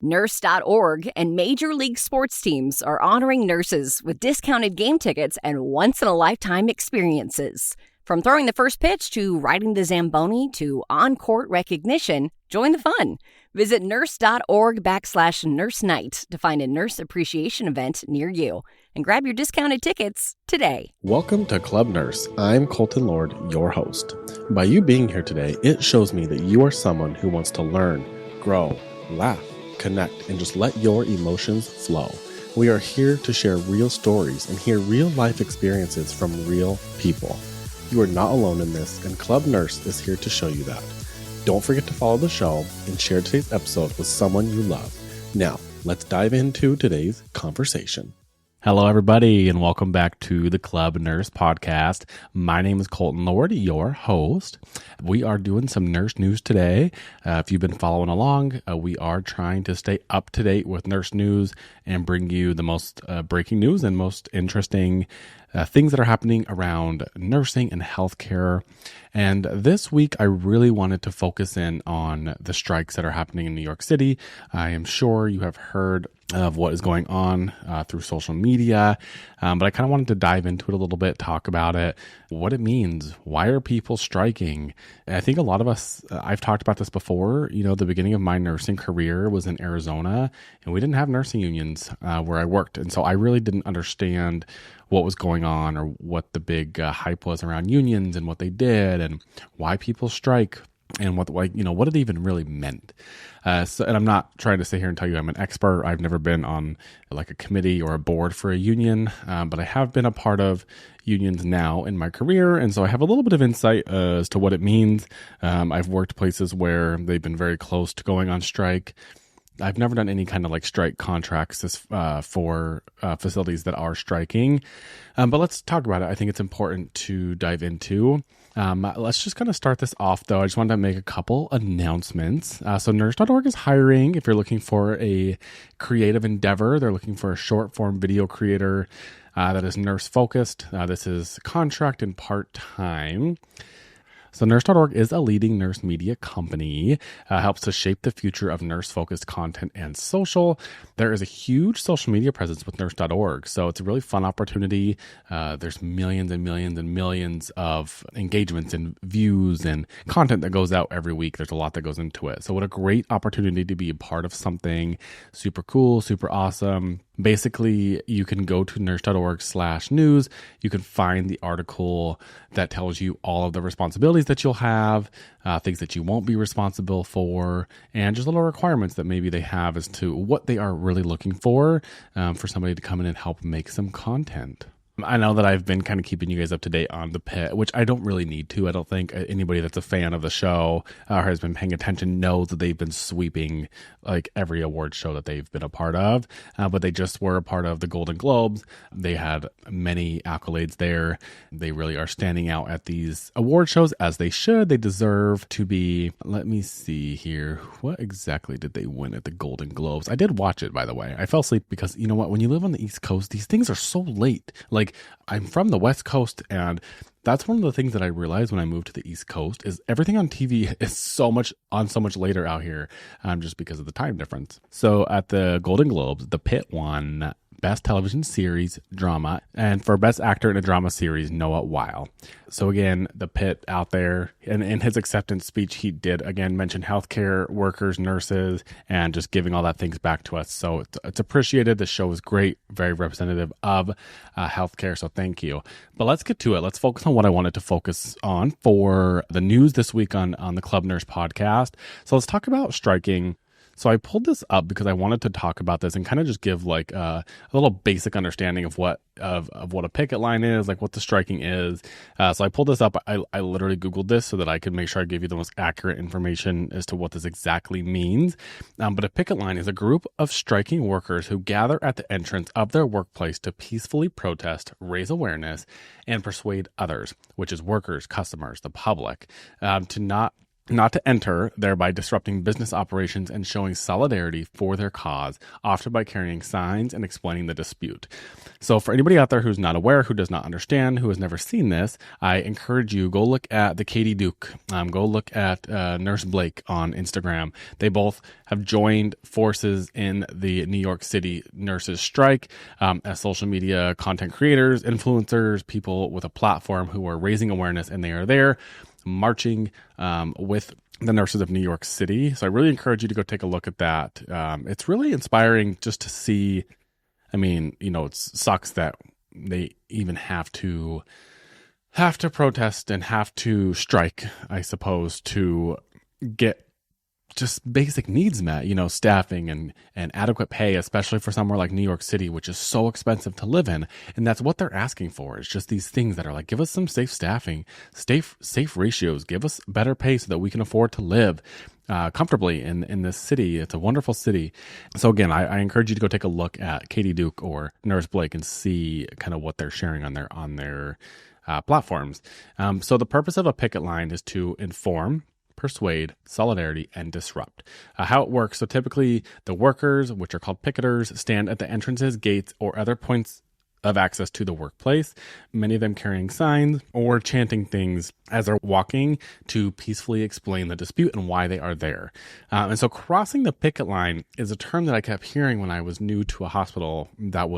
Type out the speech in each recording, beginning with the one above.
Nurse.org and Major League Sports teams are honoring nurses with discounted game tickets and once-in-a-lifetime experiences. From throwing the first pitch to riding the Zamboni to on-court recognition, join the fun. Visit nurse.org/nurse night to find a nurse appreciation event near you and grab your discounted tickets today. Welcome to Club Nurse. I'm Colton Lord, your host. By you being here today, it shows me that you are someone who wants to learn, grow, laugh, connect, and just let your emotions flow. We are here to share real stories and hear real life experiences from real people. You are not alone in this, and Club Nurse is here to show you that. Don't forget to follow the show and share today's episode with someone you love. Now, let's dive into today's conversation. Hello, everybody, and welcome back to the Club Nurse podcast. My name is Colton Lord, your host. We are doing some nurse news today. If you've been following along, we are trying to stay up to date with nurse news and bring you the most breaking news and most interesting things that are happening around nursing and healthcare. And this week, I really wanted to focus in on the strikes that are happening in New York City. I am sure you have heard of what is going on through social media, but I kind of wanted to dive into it a little bit, talk about it, what it means, why are people striking? And I think a lot of us, I've talked about this before, the beginning of my nursing career was in Arizona, and we didn't have nursing unions where I worked, and so I really didn't understand what was going on or what the big hype was around unions and what they did and why people strike and what it even really meant. And I'm not trying to sit here and tell you I'm an expert. I've never been on like a committee or a board for a union, but I have been a part of unions now in my career. And so I have a little bit of insight as to what it means. I've worked places where they've been very close to going on strike. I've never done any kind of like strike contracts for facilities that are striking. But let's talk about it. I think it's important to dive into. Let's just kind of start this off, though. I just wanted to make a couple announcements. So Nurse.org is hiring if you're looking for a creative endeavor. They're looking for a short form video creator that is nurse focused. This is contract and part-time. So Nurse.org is a leading nurse media company, helps to shape the future of nurse-focused content and social. There is a huge social media presence with Nurse.org, so it's a really fun opportunity. There's millions and millions and millions of engagements and views and content that goes out every week. There's a lot that goes into it. So what a great opportunity to be a part of something super cool, super awesome. Basically, you can go to nurse.org/news. You can find the article that tells you all of the responsibilities that you'll have, things that you won't be responsible for, and just little requirements that maybe they have as to what they are really looking for somebody to come in and help make some content. I know that I've been kind of keeping you guys up to date on the Pitt, which I don't really need to. I don't think anybody that's a fan of the show or has been paying attention knows that they've been sweeping like every award show that they've been a part of. But they just were a part of the Golden Globes. They had many accolades there. They really are standing out at these award shows as they should. They deserve to be. Let me see here. What exactly did they win at the Golden Globes? I did watch it, by the way. I fell asleep because you know what? When you live on the East Coast, these things are so late. Like I'm from the West Coast, and that's one of the things that I realized when I moved to the East Coast is everything on TV is so much later out here, just because of the time difference. So at the Golden Globes, the Pitt won Best Television Series Drama, and for Best Actor in a Drama Series, Noah Weil. So again, the Pitt out there, and in his acceptance speech, he did again mention healthcare workers, nurses, and just giving all that things back to us. So it's appreciated. The show is great, very representative of healthcare. So thank you. But let's get to it. Let's focus on what I wanted to focus on for the news this week on the Club Nurse podcast. So let's talk about striking. So I pulled this up because I wanted to talk about this and kind of just give like a little basic understanding of what a picket line is, like what the striking is. So I pulled this up. I literally Googled this so that I could make sure I give you the most accurate information as to what this exactly means. But a picket line is a group of striking workers who gather at the entrance of their workplace to peacefully protest, raise awareness, and persuade others, which is workers, customers, the public, to not not to enter, thereby disrupting business operations and showing solidarity for their cause, often by carrying signs and explaining the dispute. So for anybody out there who's not aware, who does not understand, who has never seen this, I encourage you, go look at the Katie Duke, go look at Nurse Blake on Instagram. They both have joined forces in the New York City nurses strike as social media content creators, influencers, people with a platform who are raising awareness, and they are there marching with the nurses of New York City. So I really encourage you to go take a look at that. It's really inspiring just to see. I mean, it sucks that they even have to protest and have to strike, I suppose, to get just basic needs met, staffing and adequate pay, especially for somewhere like New York City, which is so expensive to live in. And that's what they're asking for. It's just these things that are like, give us some safe staffing, safe ratios, give us better pay so that we can afford to live comfortably in this city. It's a wonderful city. So again, I encourage you to go take a look at Katie Duke or Nurse Blake and see kind of what they're sharing on their platforms. So the purpose of a picket line is to inform, persuade, solidarity, and disrupt. How it works. So typically the workers, which are called picketers, stand at the entrances, gates, or other points of access to the workplace, many of them carrying signs or chanting things as they're walking to peacefully explain the dispute and why they are there. And so crossing the picket line is a term that I kept hearing when I was new to a hospital that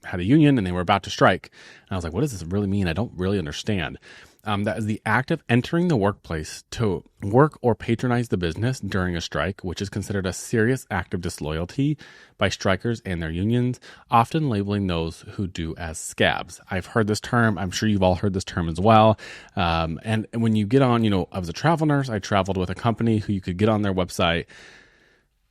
had a union and they were about to strike. And I was like, what does this really mean? I don't really understand. That is the act of entering the workplace to work or patronize the business during a strike, which is considered a serious act of disloyalty by strikers and their unions, often labeling those who do as scabs. I've heard this term. I'm sure you've all heard this term as well. And when you get on, I was a travel nurse. I traveled with a company who you could get on their website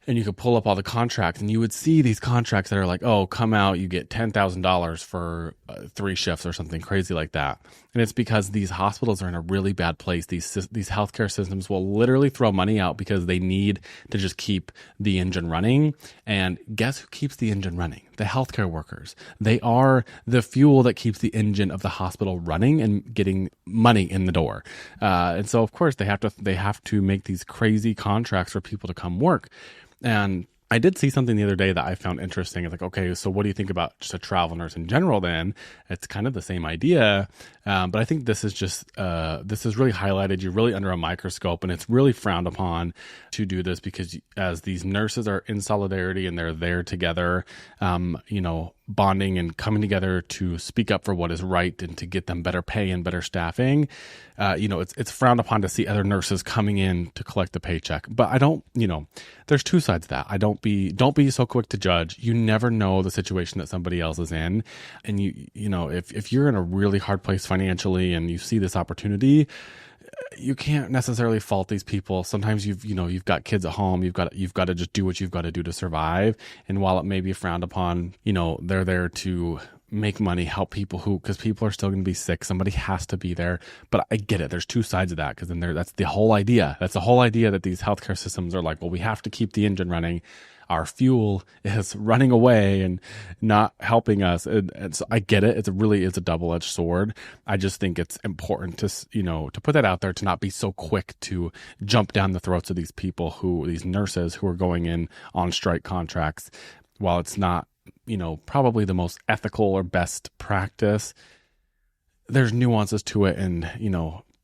and you could pull up all the contracts and you would see these contracts that are like, oh, come out, you get $10,000 for 3 shifts or something crazy like that. And it's because these hospitals are in a really bad place. These healthcare systems will literally throw money out because they need to just keep the engine running. And guess who keeps the engine running? The healthcare workers. They are the fuel that keeps the engine of the hospital running and getting money in the door. And so, of course, they have to make these crazy contracts for people to come work. And I did see something the other day that I found interesting. It's like, okay, so what do you think about just a travel nurse in general then? It's kind of the same idea. But I think this is really highlighted. You're really under a microscope, and it's really frowned upon to do this because as these nurses are in solidarity and they're there together, bonding and coming together to speak up for what is right and to get them better pay and better staffing, it's frowned upon to see other nurses coming in to collect the paycheck. But I don't, there's two sides to that. Don't be so quick to judge. You never know the situation that somebody else is in. And if you're in a really hard place financially and you see this opportunity, you can't necessarily fault these people. Sometimes you've got kids at home. You've got to just do what you've got to do to survive. And while it may be frowned upon, they're there to make money, help people because people are still going to be sick. Somebody has to be there. But I get it. There's two sides of that because that's the whole idea. That's the whole idea that these healthcare systems are like, well, we have to keep the engine running. Our fuel is running away and not helping us. And so I get it. It's a double-edged sword. I just think it's important to put that out there, to not be so quick to jump down the throats of these people these nurses who are going in on strike contracts. While it's not, probably the most ethical or best practice, there's nuances to it. And,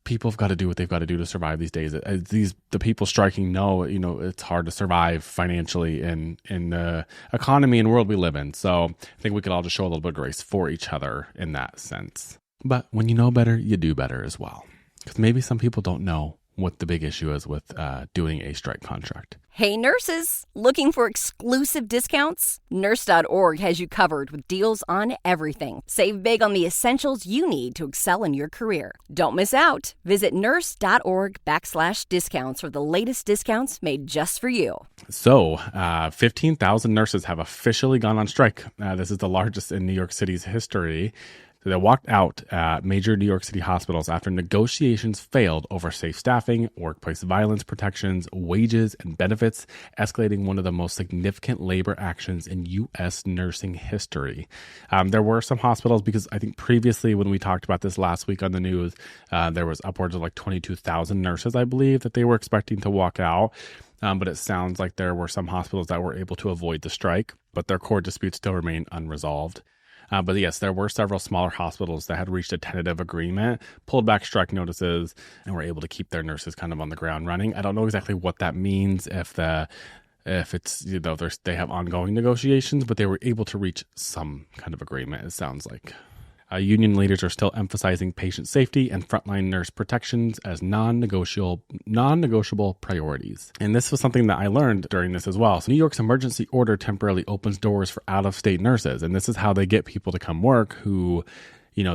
people have got to do what they've got to do to survive these days. The people striking know, it's hard to survive financially in the economy and world we live in. So I think we could all just show a little bit of grace for each other in that sense. But when you know better, you do better as well. Because maybe some people don't know what the big issue is with doing a strike contract. Hey nurses, looking for exclusive discounts? Nurse.org has you covered with deals on everything. Save big on the essentials you need to excel in your career. Don't miss out. Visit nurse.org/discounts for the latest discounts made just for you. So 15,000 nurses have officially gone on strike. This is the largest in New York City's history. So they walked out at major New York City hospitals after negotiations failed over safe staffing, workplace violence protections, wages, and benefits, escalating one of the most significant labor actions in U.S. nursing history. There were some hospitals, because I think previously when we talked about this last week on the news, there was upwards of like 22,000 nurses, I believe, that they were expecting to walk out. But it sounds like there were some hospitals that were able to avoid the strike, but their core disputes still remain unresolved. But yes, there were several smaller hospitals that had reached a tentative agreement, pulled back strike notices, and were able to keep their nurses kind of on the ground running. I don't know exactly what that means if it's, they have ongoing negotiations, but they were able to reach some kind of agreement, it sounds like. Union leaders are still emphasizing patient safety and frontline nurse protections as non-negotiable priorities. And this was something that I learned during this as well. So New York's emergency order temporarily opens doors for out-of-state nurses. And this is how they get people to come work who,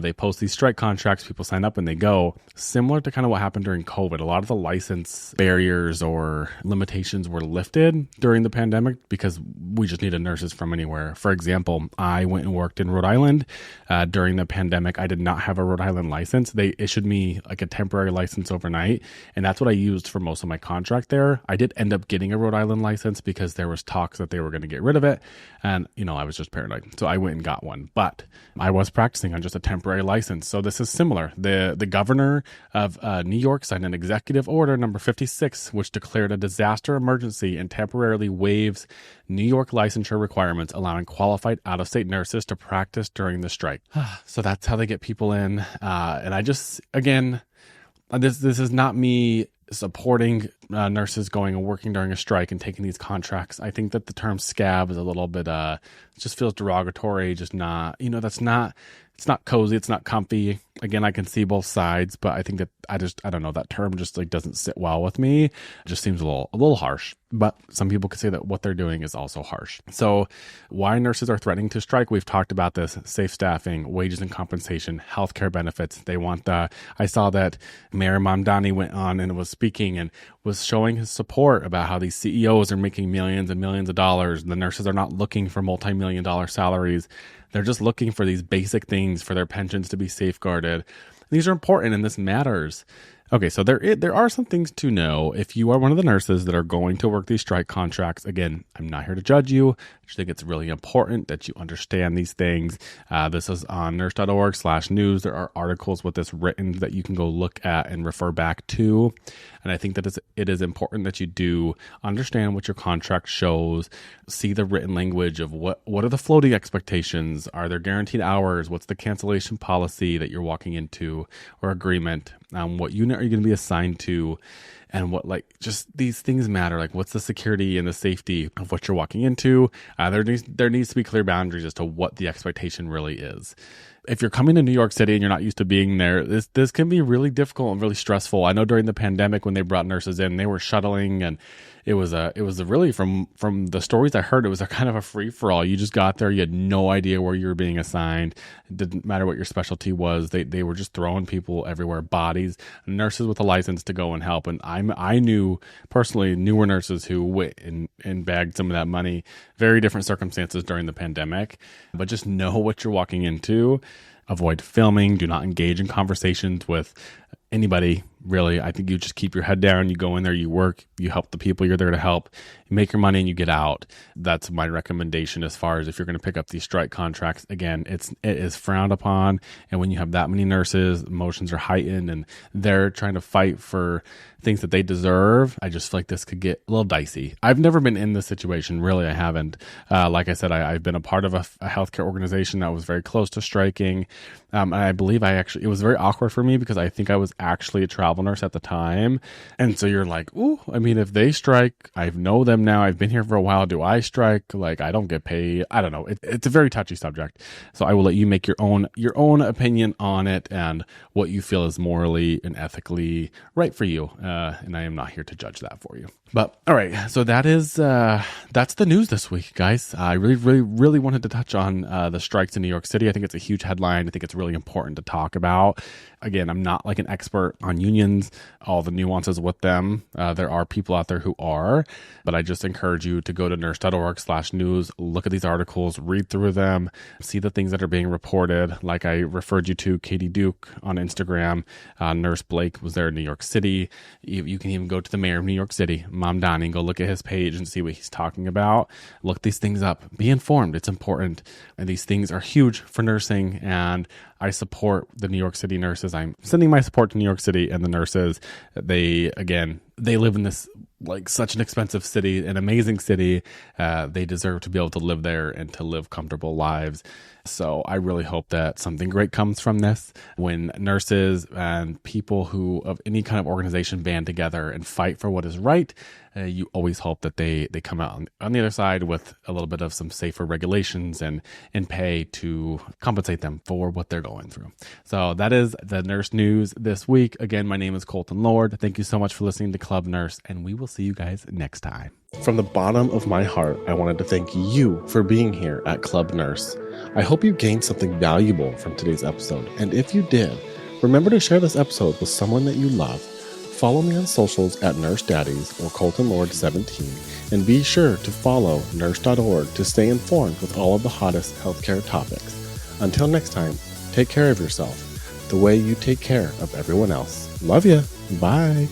they post these strike contracts, people sign up and they go. Similar to kind of what happened during COVID. A lot of the license barriers or limitations were lifted during the pandemic because we just needed nurses from anywhere. For example, I went and worked in Rhode Island during the pandemic. I did not have a Rhode Island license. They issued me like a temporary license overnight, and that's what I used for most of my contract there. I did end up getting a Rhode Island license because there was talks that they were going to get rid of it, and I was just paranoid. So I went and got one, but I was practicing on just a temporary license. So this is similar. The governor of New York signed an executive order number 56, which declared a disaster emergency and temporarily waives New York licensure requirements, allowing qualified out-of-state nurses to practice during the strike. So that's how they get people in. And I just, again, this is not me supporting nurses going and working during a strike and taking these contracts. I think that the term scab is a little bit, it just feels derogatory, just not, it's not cozy, it's not comfy. Again, I can see both sides, but I think that I don't know, that term just like doesn't sit well with me. It just seems a little harsh, but some people could say that what they're doing is also harsh. So why nurses are threatening to strike, we've talked about this: safe staffing, wages and compensation, healthcare benefits. They want I saw that Mayor Mamdani went on and was speaking and was showing his support about how these CEOs are making millions and millions of dollars. The nurses are not looking for multi-million-dollar salaries. They're just looking for these basic things for their pensions to be safeguarded. These are important and this matters. Okay, so there are some things to know if you are one of the nurses that are going to work these strike contracts. Again, I'm not here to judge you. I just think it's really important that you understand these things. This is on Nurse.org/news. There are articles with this written that you can go look at and refer back to. And I think that it is important that you do understand what your contract shows, see the written language of what are the floating expectations, are there guaranteed hours, what's the cancellation policy that you're walking into or agreement, what unit are you going to be assigned to, and what, just these things matter. Like, what's the security and the safety of what you're walking into? There needs to be clear boundaries as to what the expectation really is. If you're coming to New York City and you're not used to being there, this can be really difficult and really stressful. I know during the pandemic when they brought nurses in, they were shuttling, and it was really from the stories I heard, it was a kind of a free for all. You just got there, you had no idea where you were being assigned. It didn't matter what your specialty was. They were just throwing people everywhere, bodies, nurses with a license to go and help. And I knew personally newer nurses who went and bagged some of that money. Very different circumstances during the pandemic, but just know what you're walking into. Avoid filming. Do not engage in conversations with anybody, really. I think you just keep your head down. You go in there, you work, you help the people you're there to help, you make your money, and you get out. That's my recommendation as far as if you're going to pick up these strike contracts. Again, it is frowned upon. And when you have that many nurses, emotions are heightened and they're trying to fight for things that they deserve. I just feel like this could get a little dicey. I've never been in this situation. Really, I haven't. Like I said, I've been a part of a healthcare organization that was very close to striking. And I believe it was very awkward for me because I think I was actually a travel nurse at the time. And so you're like, ooh, I mean, if they strike, I know them now. I've been here for a while. Do I strike? I don't get paid. I don't know. It's a very touchy subject. So I will let you make your own opinion on it and what you feel is morally and ethically right for you. And I am not here to judge that for you. But all right, so that's the news this week, guys. I really, really, really wanted to touch on the strikes in New York City. I think it's a huge headline. I think it's really important to talk about. Again, I'm not like an expert on unions opinions, all the nuances with them. There are people out there who are, but I just encourage you to go to nurse.org/news, look at these articles, read through them, see the things that are being reported. Like I referred you to Katie Duke on Instagram. Nurse Blake was there in New York City. You can even go to the mayor of New York City, Mamdani, and go look at his page and see what he's talking about. Look these things up. Be informed. It's important. And these things are huge for nursing, and I support the New York City nurses. I'm sending my support to New York City and the nurses. They live in this like such an expensive city, an amazing city. They deserve to be able to live there and to live comfortable lives. So I really hope that something great comes from this. When nurses and people who of any kind of organization band together and fight for what is right, you always hope that they come out on the other side with a little bit of some safer regulations and pay to compensate them for what they're going through. So that is the nurse news this week. Again, my name is Colton Lord. Thank you so much for listening to Club Nurse, and we will see you guys next time. From the bottom of my heart, I wanted to thank you for being here at Club Nurse. I hope you gained something valuable from today's episode. And if you did, remember to share this episode with someone that you love. Follow me on socials at Nurse Daddies or Colton Lord 17, and be sure to follow Nurse.org to stay informed with all of the hottest healthcare topics. Until next time, take care of yourself the way you take care of everyone else. Love ya. Bye.